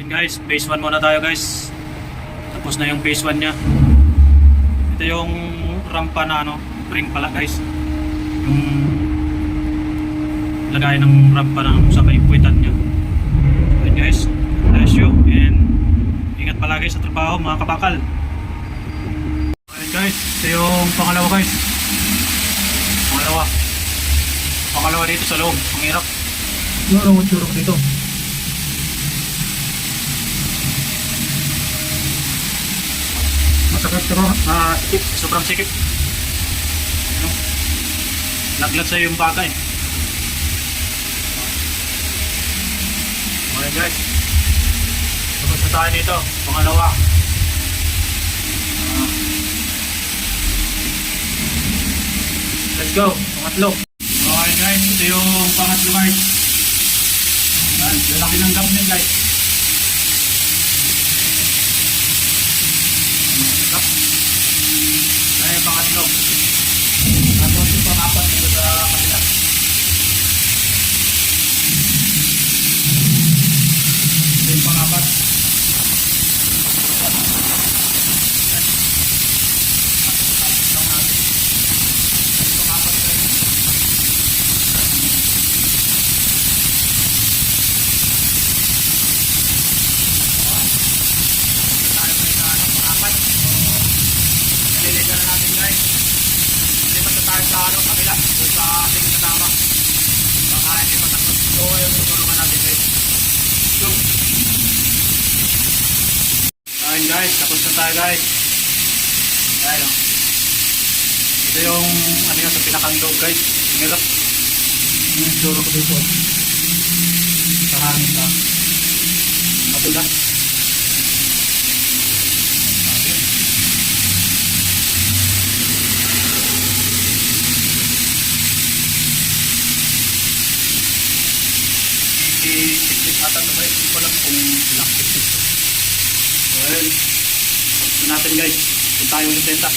Ayun guys, phase 1 muna tayo guys. Tapos na yung phase 1 nya. Ito yung rampa na ano, ring pala guys. Yung lagay ng rampa na sa may puwitan nya. Ayun guys, bless you and ingat palagi sa trabaho mga kabakal. Ayun guys, ito yung pangalawa guys. Pangalawa dito sa loob, ang hirap. Yung turok dito. Masakit pero sikip, sobrang sikip. Ano? Laglag sa yung baka eh. Okay guys, tapos na tayo dito, pangalawa. Let's go, pangatlo. Okay guys, ito yung pangatlo guys. Yan, lalaki ng gap niya guys. Ayan yung pangatlo. Tapos yung pangapat dito sa kapila. Ito yung pangapat. Sa ano, kabila, sa ating kasama. Baka hindi patakot. So, ayun, tutulungan natin guys. So, ayun guys, tapos na tayo guys. Ayun. Ito yung, ano yun, sa pinakang loob guys. Hirap. Yung suro ko dito. Sa hangin lang. Madulas. Tiktik ata ito guys, hindi ko alam kung ilang tiktik. Well, tapos natin guys, kung tayo ulit benta.